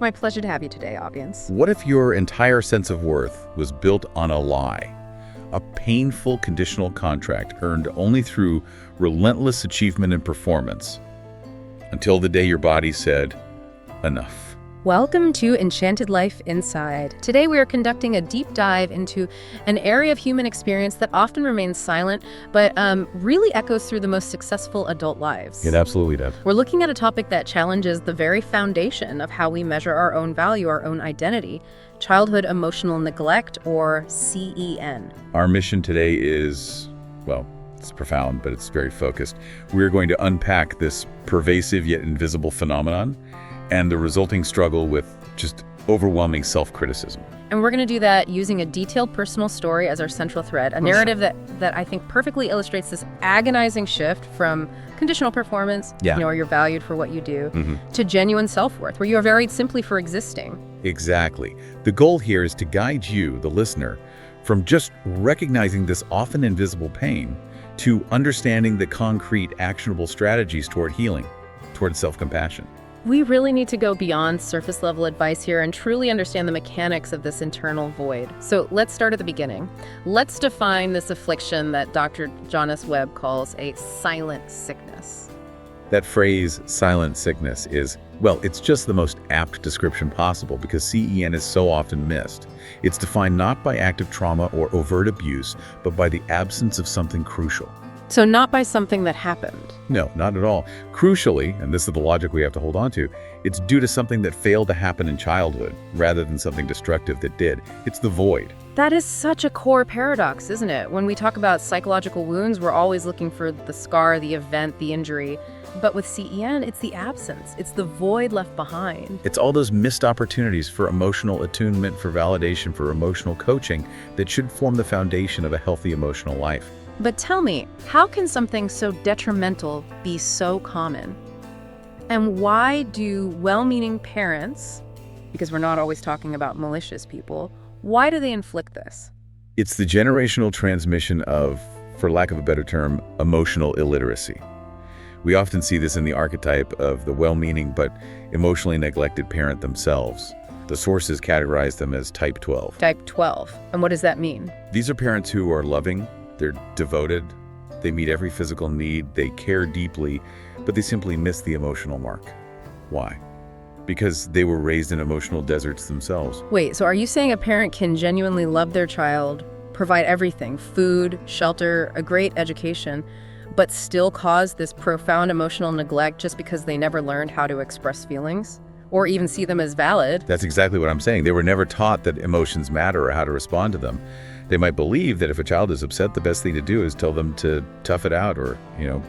My pleasure to have you today, audience. What if your entire sense of worth was built on a lie? A painful conditional contract earned only through relentless achievement and performance, until the day your body said, enough. Welcome to Enchanted Life Inside. Today we are conducting a deep dive into an area of human experience that often remains silent, but really echoes through the most successful adult lives. It absolutely does. We're looking at a topic that challenges the very foundation of how we measure our own value, our own identity, childhood emotional neglect, or CEN. Our mission today is, well, it's profound, but it's very focused. We're going to unpack this pervasive yet invisible phenomenon and the resulting struggle with just overwhelming self-criticism. And we're going to do that using a detailed personal story as our central thread, a narrative that I think perfectly illustrates this agonizing shift from conditional performance, where you're valued for what you do, to genuine self-worth, where you are varied simply for existing. Exactly. The goal here is to guide you, the listener, from just recognizing this often invisible pain to understanding the concrete, actionable strategies toward healing, toward self-compassion. We really need to go beyond surface-level advice here and truly understand the mechanics of this internal void. So let's start at the beginning. Let's define this affliction that Dr. Jonas Webb calls a silent sickness. That phrase, silent sickness, is, well, it's just the most apt description possible because CEN is so often missed. It's defined not by active trauma or overt abuse, but by the absence of something crucial. So not by something that happened. No, not at all. Crucially, and this is the logic we have to hold on to, it's due to something that failed to happen in childhood rather than something destructive that did. It's the void. That is such a core paradox, isn't it? When we talk about psychological wounds, we're always looking for the scar, the event, the injury. But with CEN, it's the absence. It's the void left behind. It's all those missed opportunities for emotional attunement, for validation, for emotional coaching that should form the foundation of a healthy emotional life. But tell me, how can something so detrimental be so common? And why do well-meaning parents, because we're not always talking about malicious people, why do they inflict this? It's the generational transmission of, for lack of a better term, emotional illiteracy. We often see this in the archetype of the well-meaning but emotionally neglected parent themselves. The sources categorize them as type 12. Type 12. And what does that mean? These are parents who are loving, they're devoted, they meet every physical need, they care deeply, but they simply miss the emotional mark. Why? Because they were raised in emotional deserts themselves. Wait, so are you saying a parent can genuinely love their child, provide everything, food, shelter, a great education, but still cause this profound emotional neglect just because they never learned how to express feelings? Or even see them as valid? That's exactly what I'm saying. They were never taught that emotions matter or how to respond to them. They might believe that if a child is upset, the best thing to do is tell them to tough it out or,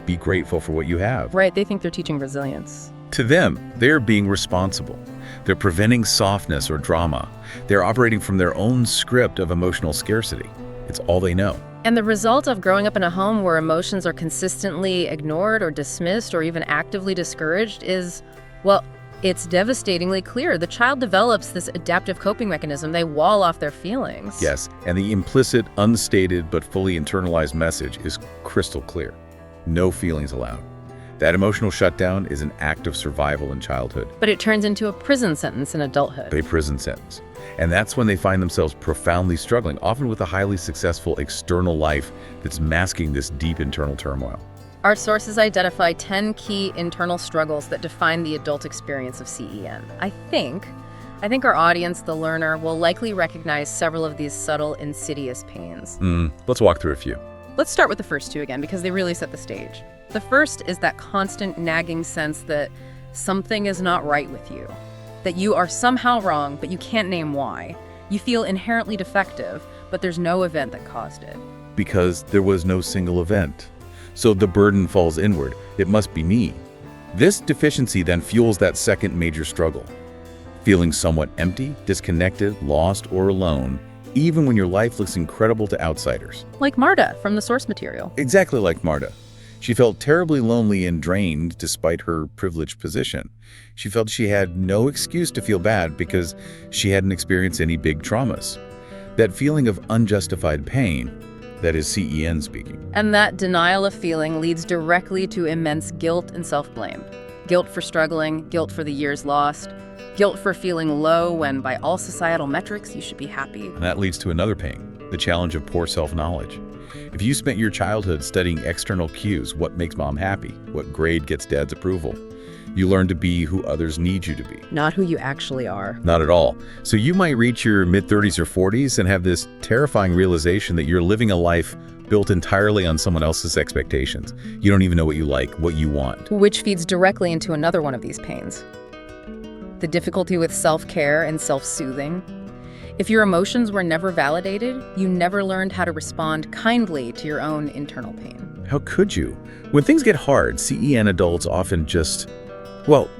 be grateful for what you have. Right, they think they're teaching resilience. To them, they're being responsible. They're preventing softness or drama. They're operating from their own script of emotional scarcity. It's all they know. And the result of growing up in a home where emotions are consistently ignored or dismissed or even actively discouraged is, well, it's devastatingly clear. The child develops this adaptive coping mechanism. They wall off their feelings. Yes, and the implicit, unstated, but fully internalized message is crystal clear. No feelings allowed. That emotional shutdown is an act of survival in childhood. But it turns into a prison sentence in adulthood. A prison sentence. And that's when they find themselves profoundly struggling, often with a highly successful external life that's masking this deep internal turmoil. Our sources identify 10 key internal struggles that define the adult experience of CEN. I think our audience, the learner, will likely recognize several of these subtle, insidious pains. Let's walk through a few. Let's start with the first two again, because they really set the stage. The first is that constant nagging sense that something is not right with you, that you are somehow wrong, but you can't name why. You feel inherently defective, but there's no event that caused it. Because there was no single event. So the burden falls inward. It must be me. This deficiency then fuels that second major struggle. Feeling somewhat empty, disconnected, lost, or alone, even when your life looks incredible to outsiders. Like Marta from the source material. Exactly like Marta. She felt terribly lonely and drained despite her privileged position. She felt she had no excuse to feel bad because she hadn't experienced any big traumas. That feeling of unjustified pain, that is CEN speaking. And that denial of feeling leads directly to immense guilt and self-blame. Guilt for struggling, guilt for the years lost, Guilt for feeling low when, by all societal metrics, you should be happy. And that leads to another pain, the challenge of poor self-knowledge. If you spent your childhood studying external cues, what makes mom happy, what grade gets dad's approval, you learn to be who others need you to be. Not who you actually are. Not at all. So you might reach your mid-30s or 40s and have this terrifying realization that you're living a life built entirely on someone else's expectations. You don't even know what you like, what you want. Which feeds directly into another one of these pains. The difficulty with self-care and self-soothing. If your emotions were never validated, you never learned how to respond kindly to your own internal pain. How could you? When things get hard, CEN adults often just, well,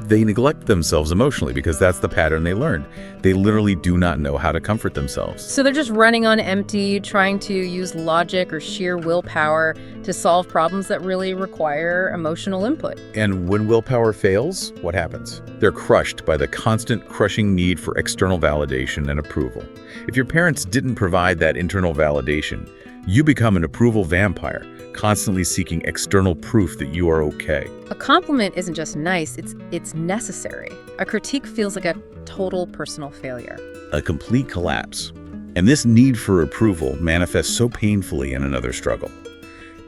they neglect themselves emotionally because that's the pattern they learned. They literally do not know how to comfort themselves. So they're just running on empty, trying to use logic or sheer willpower to solve problems that really require emotional input. And when willpower fails, what happens? They're crushed by the constant crushing need for external validation and approval. If your parents didn't provide that internal validation, you become an approval vampire, constantly seeking external proof that you are okay. A compliment isn't just nice, it's necessary. A critique feels like a total personal failure. A complete collapse. And this need for approval manifests so painfully in another struggle.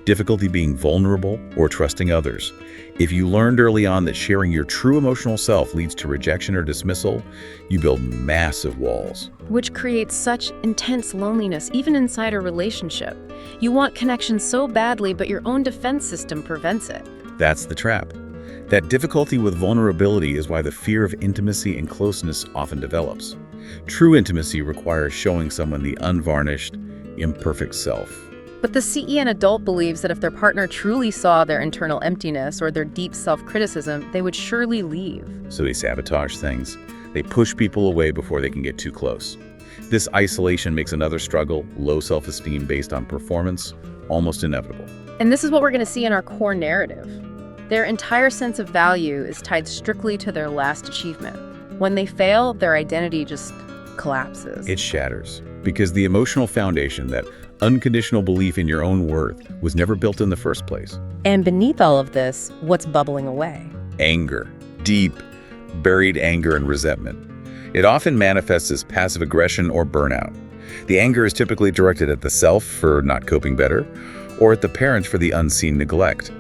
Difficulty being vulnerable or trusting others. If you learned early on that sharing your true emotional self leads to rejection or dismissal, you build massive walls. Which creates such intense loneliness, even inside a relationship. You want connection so badly, but your own defense system prevents it. That's the trap. That difficulty with vulnerability is why the fear of intimacy and closeness often develops. True intimacy requires showing someone the unvarnished, imperfect self. But the CEN adult believes that if their partner truly saw their internal emptiness or their deep self-criticism, they would surely leave. So they sabotage things. They push people away before they can get too close. This isolation makes another struggle, low self-esteem based on performance, almost inevitable. And this is what we're going to see in our core narrative. Their entire sense of value is tied strictly to their last achievement. When they fail, their identity just collapses. It shatters because the emotional foundation, that unconditional belief in your own worth, was never built in the first place. And beneath all of this, what's bubbling away? Anger. Deep, buried anger and resentment. It often manifests as passive aggression or burnout. The anger is typically directed at the self for not coping better, or at the parents for the unseen neglect.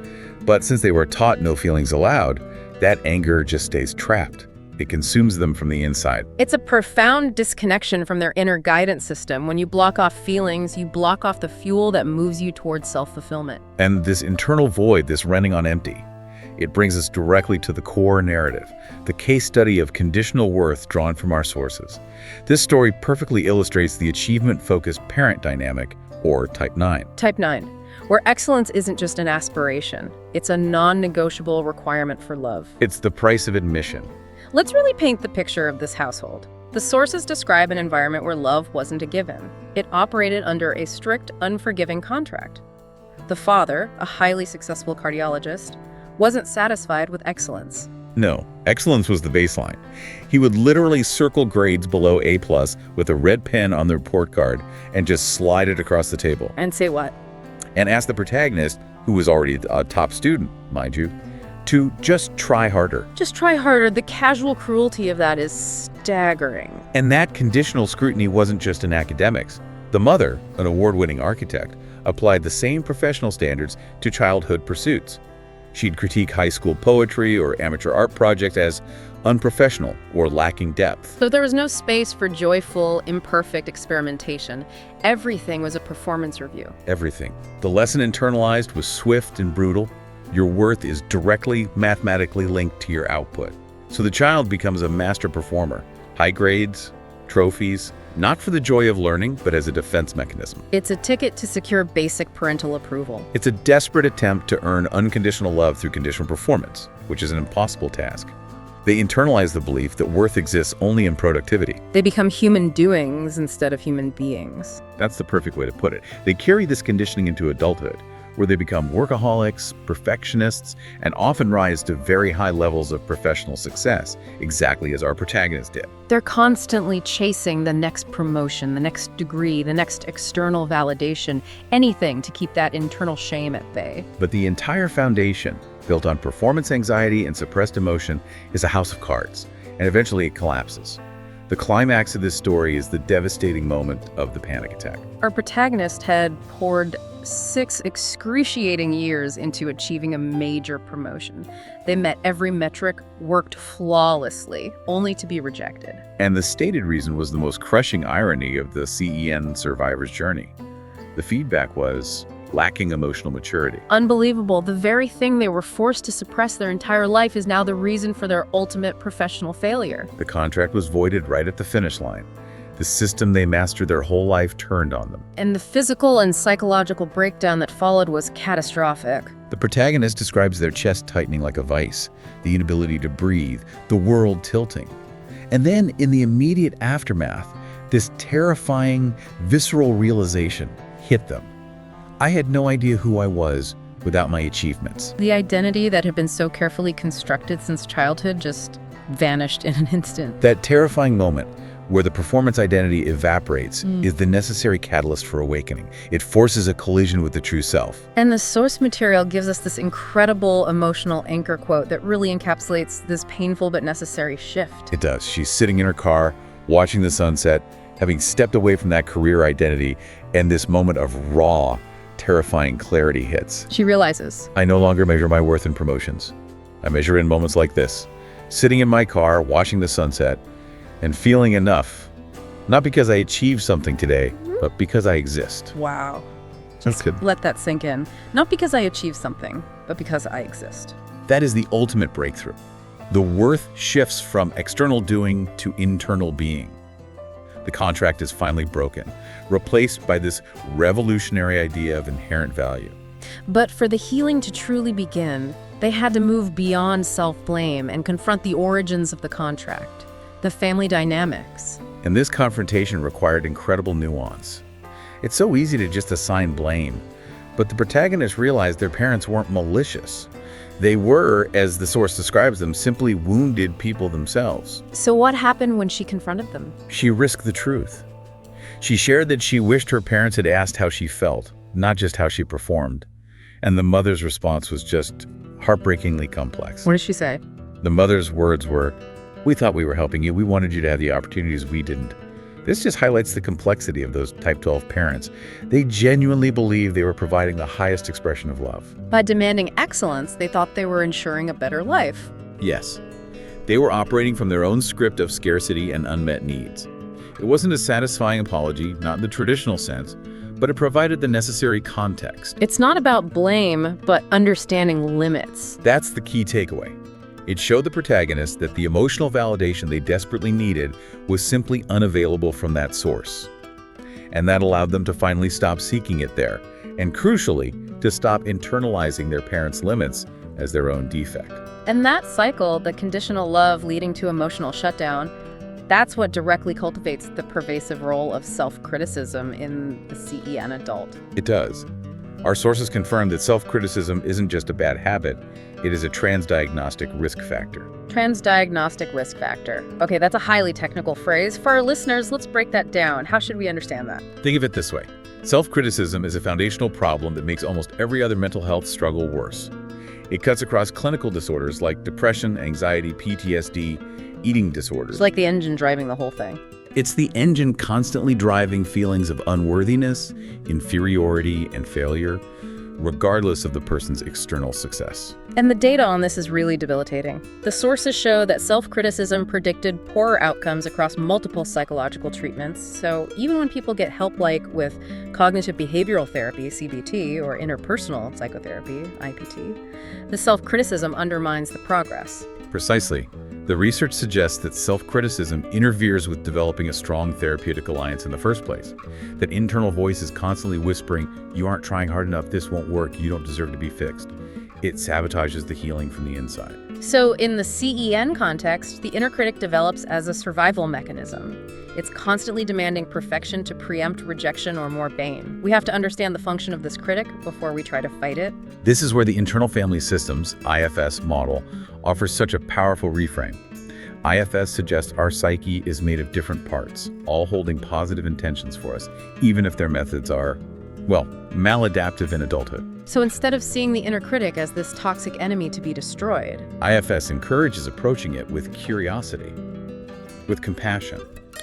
But since they were taught no feelings allowed, that anger just stays trapped. It consumes them from the inside. It's a profound disconnection from their inner guidance system. When you block off feelings, you block off the fuel that moves you towards self-fulfillment. And this internal void, this running on empty, it brings us directly to the core narrative, the case study of conditional worth drawn from our sources. This story perfectly illustrates the achievement-focused parent dynamic, or Type 9. Type 9, where excellence isn't just an aspiration. It's a non-negotiable requirement for love. It's the price of admission. Let's really paint the picture of this household. The sources describe an environment where love wasn't a given. It operated under a strict, unforgiving contract. The father, a highly successful cardiologist, wasn't satisfied with excellence. No, excellence was the baseline. He would literally circle grades below A+ with a red pen on the report card and just slide it across the table. And say what? And ask the protagonist, who was already a top student, mind you, to just try harder. Just try harder. The casual cruelty of that is staggering. And that conditional scrutiny wasn't just in academics. The mother, an award-winning architect, applied the same professional standards to childhood pursuits. She'd critique high school poetry or amateur art projects as unprofessional or lacking depth. So there was no space for joyful, imperfect experimentation. Everything was a performance review. Everything. The lesson internalized was swift and brutal. Your worth is directly mathematically linked to your output. So the child becomes a master performer. High grades, trophies, not for the joy of learning, but as a defense mechanism. It's a ticket to secure basic parental approval. It's a desperate attempt to earn unconditional love through conditional performance, which is an impossible task. They internalize the belief that worth exists only in productivity. They become human doings instead of human beings. That's the perfect way to put it. They carry this conditioning into adulthood, where they become workaholics, perfectionists, and often rise to very high levels of professional success, exactly as our protagonist did. They're constantly chasing the next promotion, the next degree, the next external validation, anything to keep that internal shame at bay. But the entire foundation, built on performance anxiety and suppressed emotion, is a house of cards. and eventually it collapses. The climax of this story is the devastating moment of the panic attack. Our protagonist had poured 6 excruciating years into achieving a major promotion. They met every metric, worked flawlessly, only to be rejected. And the stated reason was the most crushing irony of the CEN survivor's journey. The feedback was lacking emotional maturity. Unbelievable. The very thing they were forced to suppress their entire life is now the reason for their ultimate professional failure. The contract was voided right at the finish line. The system they mastered their whole life turned on them. And the physical and psychological breakdown that followed was catastrophic. The protagonist describes their chest tightening like a vice, the inability to breathe, the world tilting. And then, in the immediate aftermath, this terrifying, visceral realization hit them. I had no idea who I was without my achievements. The identity that had been so carefully constructed since childhood just vanished in an instant. That terrifying moment where the performance identity evaporates is the necessary catalyst for awakening. It forces a collision with the true self. And the source material gives us this incredible emotional anchor quote that really encapsulates this painful but necessary shift. It does. She's sitting in her car, watching the sunset, having stepped away from that career identity, and this moment of raw, terrifying clarity hits. She realizes, I no longer measure my worth in promotions. I measure in moments like this, sitting in my car, watching the sunset, and feeling enough, not because I achieved something today, but because I exist. wow. That's good. Let that sink in. Not because I achieved something, but because I exist. That is the ultimate breakthrough. The worth shifts from external doing to internal being. The contract is finally broken, replaced by this revolutionary idea of inherent value. But for the healing to truly begin, they had to move beyond self-blame and confront the origins of the contract, the family dynamics. And this confrontation required incredible nuance. It's so easy to just assign blame, but the protagonists realized their parents weren't malicious. They were, as the source describes them, simply wounded people themselves. So what happened when she confronted them? She risked the truth. She shared that she wished her parents had asked how she felt, not just how she performed. And the mother's response was just heartbreakingly complex. What did she say? The mother's words were, "We thought we were helping you. We wanted you to have the opportunities we didn't." This just highlights the complexity of those type 12 parents. They genuinely believe they were providing the highest expression of love. By demanding excellence, they thought they were ensuring a better life. Yes, they were operating from their own script of scarcity and unmet needs. It wasn't a satisfying apology, not in the traditional sense, but it provided the necessary context. It's not about blame, but understanding limits. That's the key takeaway. It showed the protagonist that the emotional validation they desperately needed was simply unavailable from that source. And that allowed them to finally stop seeking it there, and crucially, to stop internalizing their parents' limits as their own defect. And that cycle, the conditional love leading to emotional shutdown, that's what directly cultivates the pervasive role of self-criticism in the CEN adult. It does. Our sources confirm that self-criticism isn't just a bad habit, it is a transdiagnostic risk factor. Transdiagnostic risk factor. Okay, that's a highly technical phrase. For our listeners, let's break that down. How should we understand that? Think of it this way. Self-criticism is a foundational problem that makes almost every other mental health struggle worse. It cuts across clinical disorders like depression, anxiety, PTSD, eating disorders. It's like the engine driving the whole thing. It's the engine constantly driving feelings of unworthiness, inferiority, and failure, regardless of the person's external success. And the data on this is really debilitating. The sources show that self-criticism predicted poorer outcomes across multiple psychological treatments. So even when people get help like with cognitive behavioral therapy, CBT, or interpersonal psychotherapy, IPT, the self-criticism undermines the progress. Precisely. The research suggests that self-criticism interferes with developing a strong therapeutic alliance in the first place. That internal voice is constantly whispering, "You aren't trying hard enough, this won't work, you don't deserve to be fixed." It sabotages the healing from the inside. So in the CEN context, the inner critic develops as a survival mechanism. It's constantly demanding perfection to preempt rejection or more pain. We have to understand the function of this critic before we try to fight it. This is where the Internal Family Systems, IFS, model offers such a powerful reframe. IFS suggests our psyche is made of different parts, all holding positive intentions for us, even if their methods are Well, maladaptive in adulthood. So instead of seeing the inner critic as this toxic enemy to be destroyed, IFS encourages approaching it with curiosity, with compassion.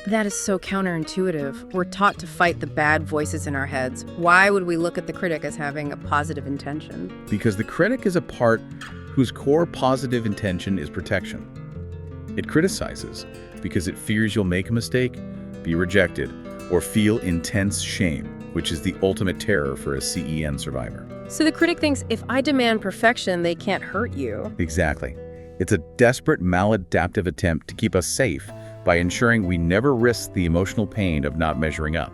that is so counterintuitive. We're taught to fight the bad voices in our heads. Why would we look at the critic as having a positive intention? Because the critic is a part whose core positive intention is protection. It criticizes because it fears you'll make a mistake, be rejected, or feel intense shame, which is the ultimate terror for a CEN survivor. So the critic thinks if I demand perfection, they can't hurt you. Exactly. It's a desperate maladaptive attempt to keep us safe by ensuring we never risk the emotional pain of not measuring up.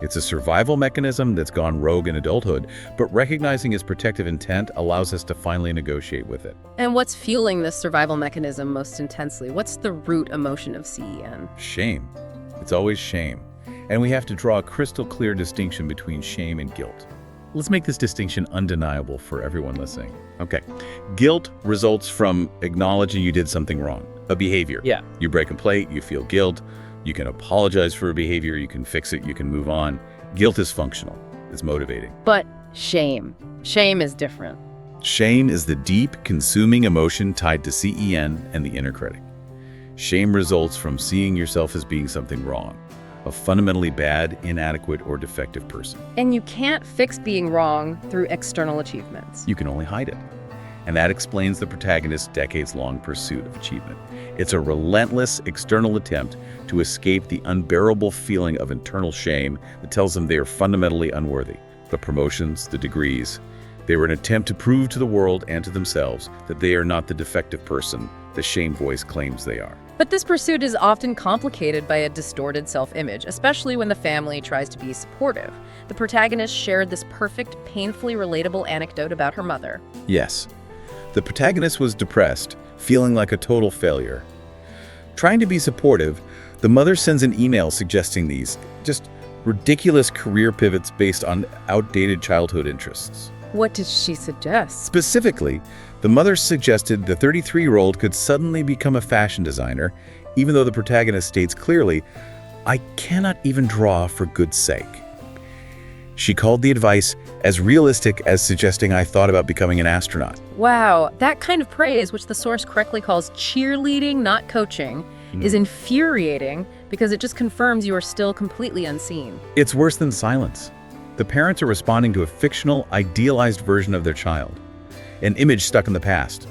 It's a survival mechanism that's gone rogue in adulthood, but recognizing its protective intent allows us to finally negotiate with it. And what's fueling this survival mechanism most intensely? What's the root emotion of CEN? Shame. It's always shame. And we have to draw a crystal clear distinction between shame and guilt. Let's make this distinction undeniable for everyone listening. Okay. Guilt results from acknowledging you did something wrong, a behavior. Yeah. You break a plate, you feel guilt, you can apologize for a behavior, you can fix it, you can move on. Guilt is functional. It's motivating. But shame. Shame is different. Shame is the deep, consuming emotion tied to CEN and the inner critic. Shame results from seeing yourself as being something wrong, a fundamentally bad, inadequate, or defective person. And you can't fix being wrong through external achievements. You can only hide it. And that explains the protagonist's decades-long pursuit of achievement. It's a relentless external attempt to escape the unbearable feeling of internal shame that tells them they are fundamentally unworthy. The promotions, the degrees, they were an attempt to prove to the world and to themselves that they are not the defective person the shame voice claims they are. But this pursuit is often complicated by a distorted self-image, especially when the family tries to be supportive. The protagonist shared this perfect, painfully relatable anecdote about her mother. Yes, the protagonist was depressed, feeling like a total failure. Trying to be supportive, the mother sends an email suggesting these just ridiculous career pivots based on outdated childhood interests. What did she suggest? Specifically, the mother suggested the 33-year-old could suddenly become a fashion designer, even though the protagonist states clearly, "I cannot even draw for good sake." She called the advice as realistic as suggesting I thought about becoming an astronaut. Wow, that kind of praise, which the source correctly calls cheerleading, not coaching, is infuriating because it just confirms you are still completely unseen. It's worse than silence. The parents are responding to a fictional, idealized version of their child, an image stuck in the past,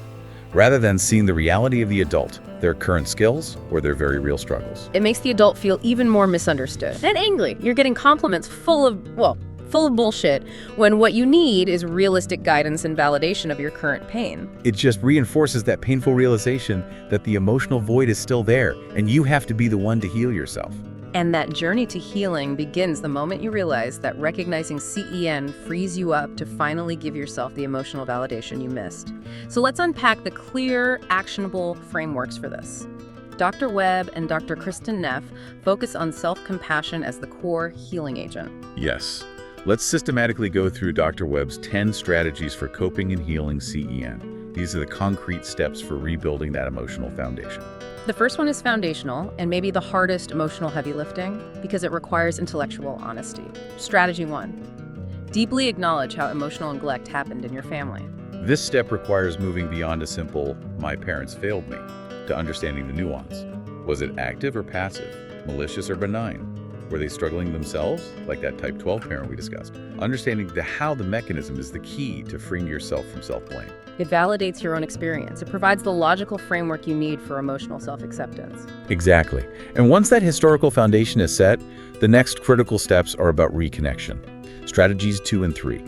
rather than seeing the reality of the adult, their current skills, or their very real struggles. It makes the adult feel even more misunderstood and angry. You're getting compliments full of bullshit, when what you need is realistic guidance and validation of your current pain. It just reinforces that painful realization that the emotional void is still there, and you have to be the one to heal yourself. And that journey to healing begins the moment you realize that recognizing CEN frees you up to finally give yourself the emotional validation you missed. So let's unpack the clear, actionable frameworks for this. Dr. Webb and Dr. Kristen Neff focus on self-compassion as the core healing agent. Yes. Let's systematically go through Dr. Webb's 10 strategies for coping and healing CEN. These are the concrete steps for rebuilding that emotional foundation. The first one is foundational and maybe the hardest emotional heavy lifting because it requires intellectual honesty. Strategy 1. Deeply acknowledge how emotional neglect happened in your family. This step requires moving beyond a simple, "my parents failed me," to understanding the nuance. Was it active or passive? Malicious or benign? Were they struggling themselves, like that type 12 parent we discussed? Understanding how the mechanism is the key to freeing yourself from self-blame. It validates your own experience. It provides the logical framework you need for emotional self-acceptance. Exactly. And once that historical foundation is set, the next critical steps are about reconnection. Strategies 2 and 3.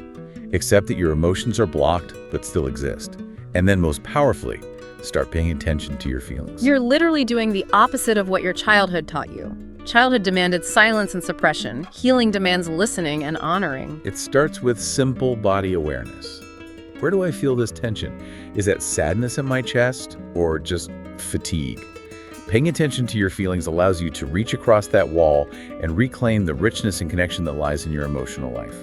Accept that your emotions are blocked but still exist. And then most powerfully, start paying attention to your feelings. You're literally doing the opposite of what your childhood taught you. Childhood demanded silence and suppression. Healing demands listening and honoring. It starts with simple body awareness. Where do I feel this tension? Is that sadness in my chest or just fatigue? Paying attention to your feelings allows you to reach across that wall and reclaim the richness and connection that lies in your emotional life.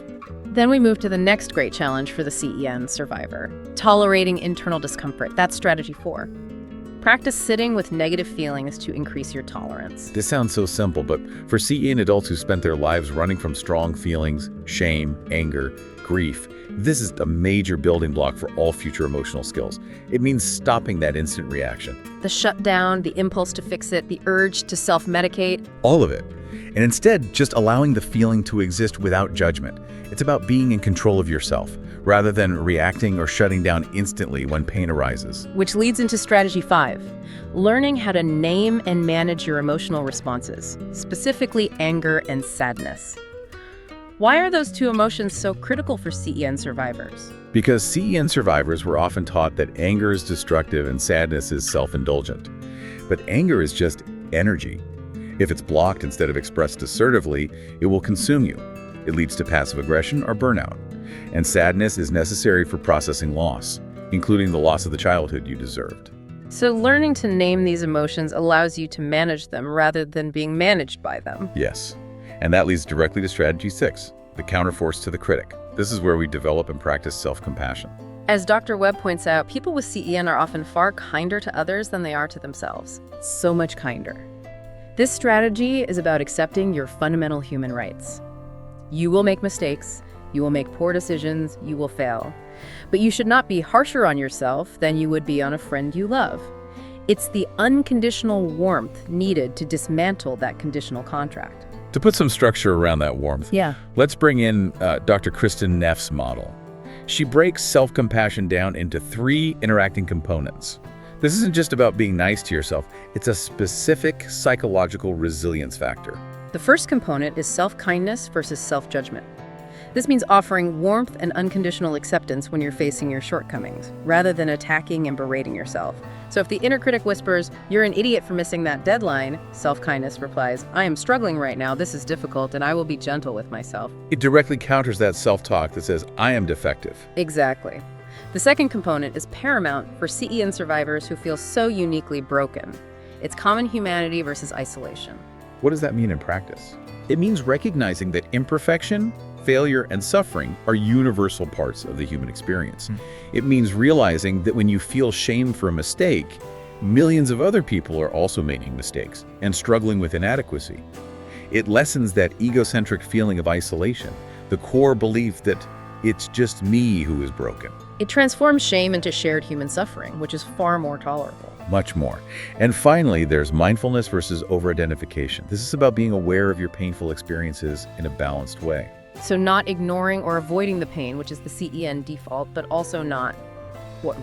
Then we move to the next great challenge for the CEN survivor, tolerating internal discomfort. That's strategy 4. Practice sitting with negative feelings to increase your tolerance. This sounds so simple, but for CEN adults who spent their lives running from strong feelings, shame, anger, grief, this is a major building block for all future emotional skills. It means stopping that instant reaction. The shutdown, the impulse to fix it, the urge to self-medicate. All of it. And instead, just allowing the feeling to exist without judgment. It's about being in control of yourself, rather than reacting or shutting down instantly when pain arises. Which leads into strategy 5, learning how to name and manage your emotional responses, specifically anger and sadness. Why are those two emotions so critical for CEN survivors? Because CEN survivors were often taught that anger is destructive and sadness is self-indulgent. But anger is just energy. If it's blocked instead of expressed assertively, it will consume you. It leads to passive aggression or burnout. And sadness is necessary for processing loss, including the loss of the childhood you deserved. So learning to name these emotions allows you to manage them rather than being managed by them. Yes. And that leads directly to strategy 6, the counterforce to the critic. This is where we develop and practice self-compassion. As Dr. Webb points out, people with CEN are often far kinder to others than they are to themselves. So much kinder. This strategy is about accepting your fundamental human rights. You will make mistakes, you will make poor decisions, you will fail. But you should not be harsher on yourself than you would be on a friend you love. It's the unconditional warmth needed to dismantle that conditional contract. To put some structure around that warmth, let's bring in Dr. Kristen Neff's model. She breaks self-compassion down into 3 interacting components. This isn't just about being nice to yourself, it's a specific psychological resilience factor. The first component is self-kindness versus self-judgment. This means offering warmth and unconditional acceptance when you're facing your shortcomings, rather than attacking and berating yourself. So if the inner critic whispers, "You're an idiot for missing that deadline," self-kindness replies, "I am struggling right now, this is difficult, and I will be gentle with myself." It directly counters that self-talk that says, "I am defective." Exactly. The second component is paramount for CEN survivors who feel so uniquely broken. It's common humanity versus isolation. What does that mean in practice? It means recognizing that imperfection, failure, and suffering are universal parts of the human experience. It means realizing that when you feel shame for a mistake, millions of other people are also making mistakes and struggling with inadequacy. It lessens that egocentric feeling of isolation, the core belief that it's just me who is broken. It transforms shame into shared human suffering, which is far more tolerable. Much more. And finally, there's mindfulness versus over-identification. This is about being aware of your painful experiences in a balanced way. So not ignoring or avoiding the pain, which is the CEN default, but also not,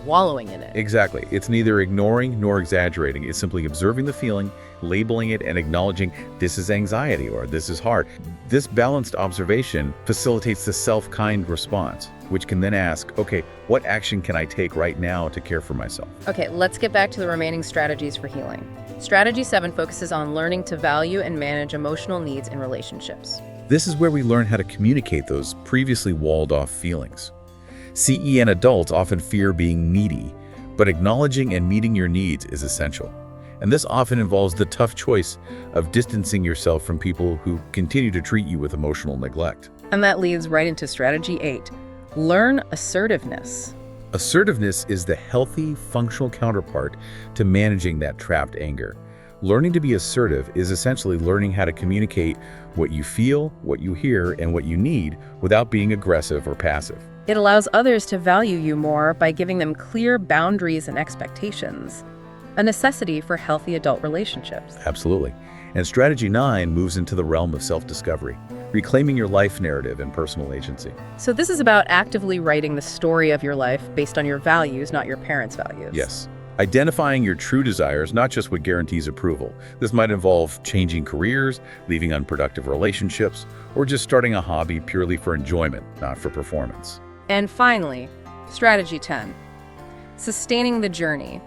wallowing in it. Exactly. It's neither ignoring nor exaggerating. It's simply observing the feeling, labeling it, and acknowledging this is anxiety or this is hard. This balanced observation facilitates the self-kind response, which can then ask, okay, what action can I take right now to care for myself? Okay, let's get back to the remaining strategies for healing. Strategy 7 focuses on learning to value and manage emotional needs in relationships. This is where we learn how to communicate those previously walled-off feelings. CEN adults often fear being needy, but acknowledging and meeting your needs is essential. And this often involves the tough choice of distancing yourself from people who continue to treat you with emotional neglect. And that leads right into strategy 8. Learn assertiveness. Assertiveness is the healthy, functional counterpart to managing that trapped anger. Learning to be assertive is essentially learning how to communicate what you feel, what you hear, and what you need without being aggressive or passive. It allows others to value you more by giving them clear boundaries and expectations, a necessity for healthy adult relationships. Absolutely. And strategy 9 moves into the realm of self-discovery, reclaiming your life narrative and personal agency. So this is about actively writing the story of your life based on your values, not your parents' values. Yes. Identifying your true desires, not just what guarantees approval. This might involve changing careers, leaving unproductive relationships, or just starting a hobby purely for enjoyment, not for performance. And finally, strategy 10, sustaining the journey.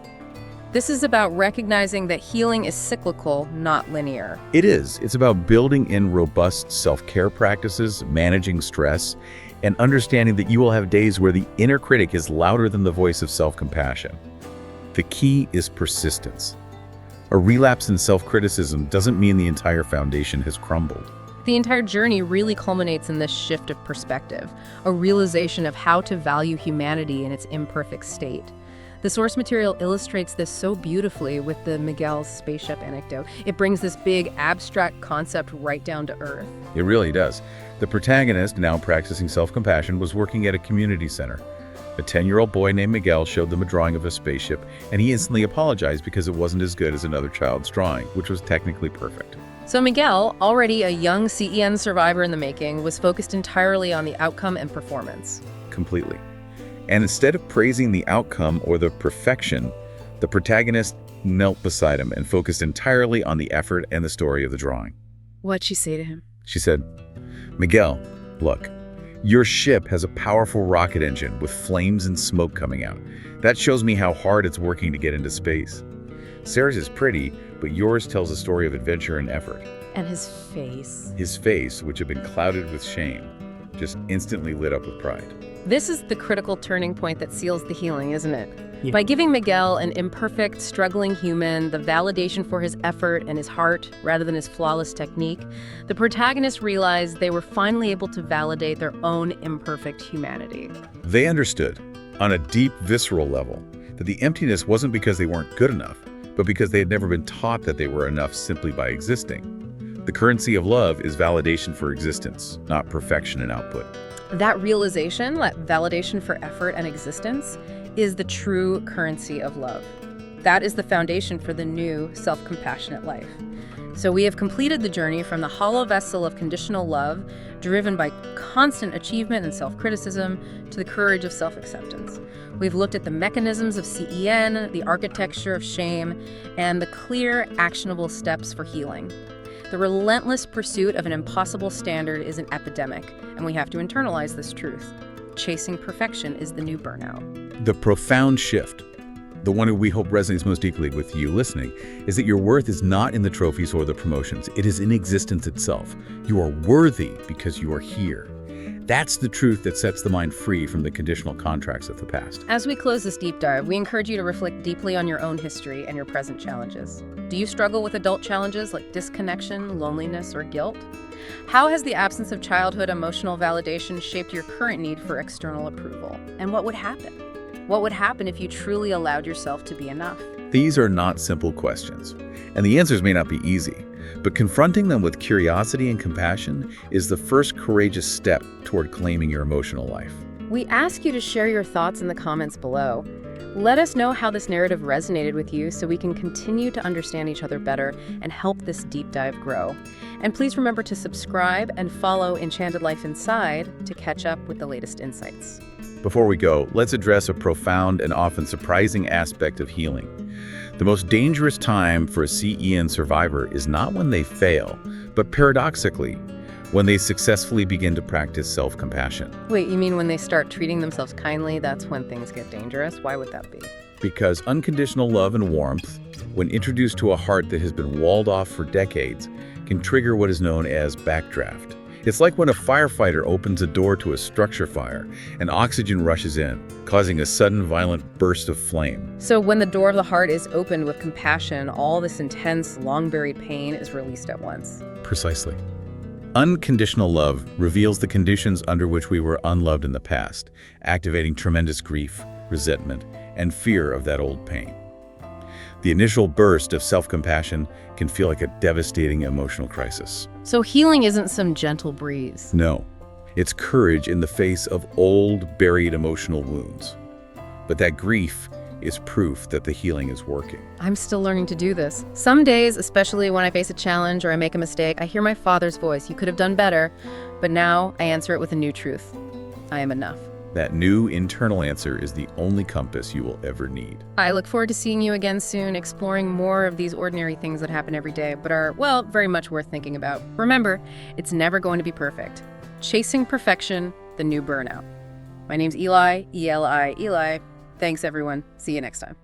This is about recognizing that healing is cyclical, not linear. It is. It's about building in robust self-care practices, managing stress, and understanding that you will have days where the inner critic is louder than the voice of self-compassion. The key is persistence. A relapse in self-criticism doesn't mean the entire foundation has crumbled. The entire journey really culminates in this shift of perspective, a realization of how to value humanity in its imperfect state. The source material illustrates this so beautifully with the Miguel's spaceship anecdote. It brings this big, abstract concept right down to earth. It really does. The protagonist, now practicing self-compassion, was working at a community center. A 10-year-old boy named Miguel showed them a drawing of a spaceship, and he instantly apologized because it wasn't as good as another child's drawing, which was technically perfect. So Miguel, already a young CEN survivor in the making, was focused entirely on the outcome and performance. Completely. And instead of praising the outcome or the perfection, the protagonist knelt beside him and focused entirely on the effort and the story of the drawing. What'd she say to him? She said, "Miguel, look, your ship has a powerful rocket engine with flames and smoke coming out. That shows me how hard it's working to get into space. Sarah's is pretty, but yours tells a story of adventure and effort." And his face. His face, which had been clouded with shame, just instantly lit up with pride. This is the critical turning point that seals the healing, isn't it? Yeah. By giving Miguel, an imperfect, struggling human, the validation for his effort and his heart rather than his flawless technique, the protagonist realized they were finally able to validate their own imperfect humanity. They understood, on a deep, visceral level, that the emptiness wasn't because they weren't good enough, but because they had never been taught that they were enough simply by existing. The currency of love is validation for existence, not perfection and output. That realization, that validation for effort and existence, is the true currency of love. That is the foundation for the new self-compassionate life. So we have completed the journey from the hollow vessel of conditional love, driven by constant achievement and self-criticism, to the courage of self-acceptance. We've looked at the mechanisms of CEN, the architecture of shame, and the clear, actionable steps for healing. The relentless pursuit of an impossible standard is an epidemic, and we have to internalize this truth. Chasing perfection is the new burnout. The profound shift, the one we hope resonates most deeply with you listening, is that your worth is not in the trophies or the promotions. It is in existence itself. You are worthy because you are here. That's the truth that sets the mind free from the conditional contracts of the past. As we close this deep dive, we encourage you to reflect deeply on your own history and your present challenges. Do you struggle with adult challenges like disconnection, loneliness, or guilt? How has the absence of childhood emotional validation shaped your current need for external approval? And what would happen? What would happen if you truly allowed yourself to be enough? These are not simple questions, and the answers may not be easy, but confronting them with curiosity and compassion is the first courageous step toward claiming your emotional life. We ask you to share your thoughts in the comments below. Let us know how this narrative resonated with you so we can continue to understand each other better and help this deep dive grow. And please remember to subscribe and follow Enchanted Life Inside to catch up with the latest insights. Before we go, let's address a profound and often surprising aspect of healing. The most dangerous time for a CEN survivor is not when they fail, but paradoxically, when they successfully begin to practice self-compassion. Wait, you mean when they start treating themselves kindly, that's when things get dangerous? Why would that be? Because unconditional love and warmth, when introduced to a heart that has been walled off for decades, can trigger what is known as backdraft. It's like when a firefighter opens a door to a structure fire and oxygen rushes in, causing a sudden violent burst of flame. So when the door of the heart is opened with compassion, all this intense, long-buried pain is released at once. Precisely. Unconditional love reveals the conditions under which we were unloved in the past, activating tremendous grief, resentment, and fear of that old pain. The initial burst of self-compassion can feel like a devastating emotional crisis. So healing isn't some gentle breeze. No, it's courage in the face of old, buried emotional wounds. But that grief is proof that the healing is working. I'm still learning to do this. Some days, especially when I face a challenge or I make a mistake, I hear my father's voice, "You could have done better." But now I answer it with a new truth. I am enough. That new internal answer is the only compass you will ever need. I look forward to seeing you again soon, exploring more of these ordinary things that happen every day, but are, well, very much worth thinking about. Remember, it's never going to be perfect. Chasing perfection, the new burnout. My name's Eli, E-L-I, Eli. Thanks, everyone. See you next time.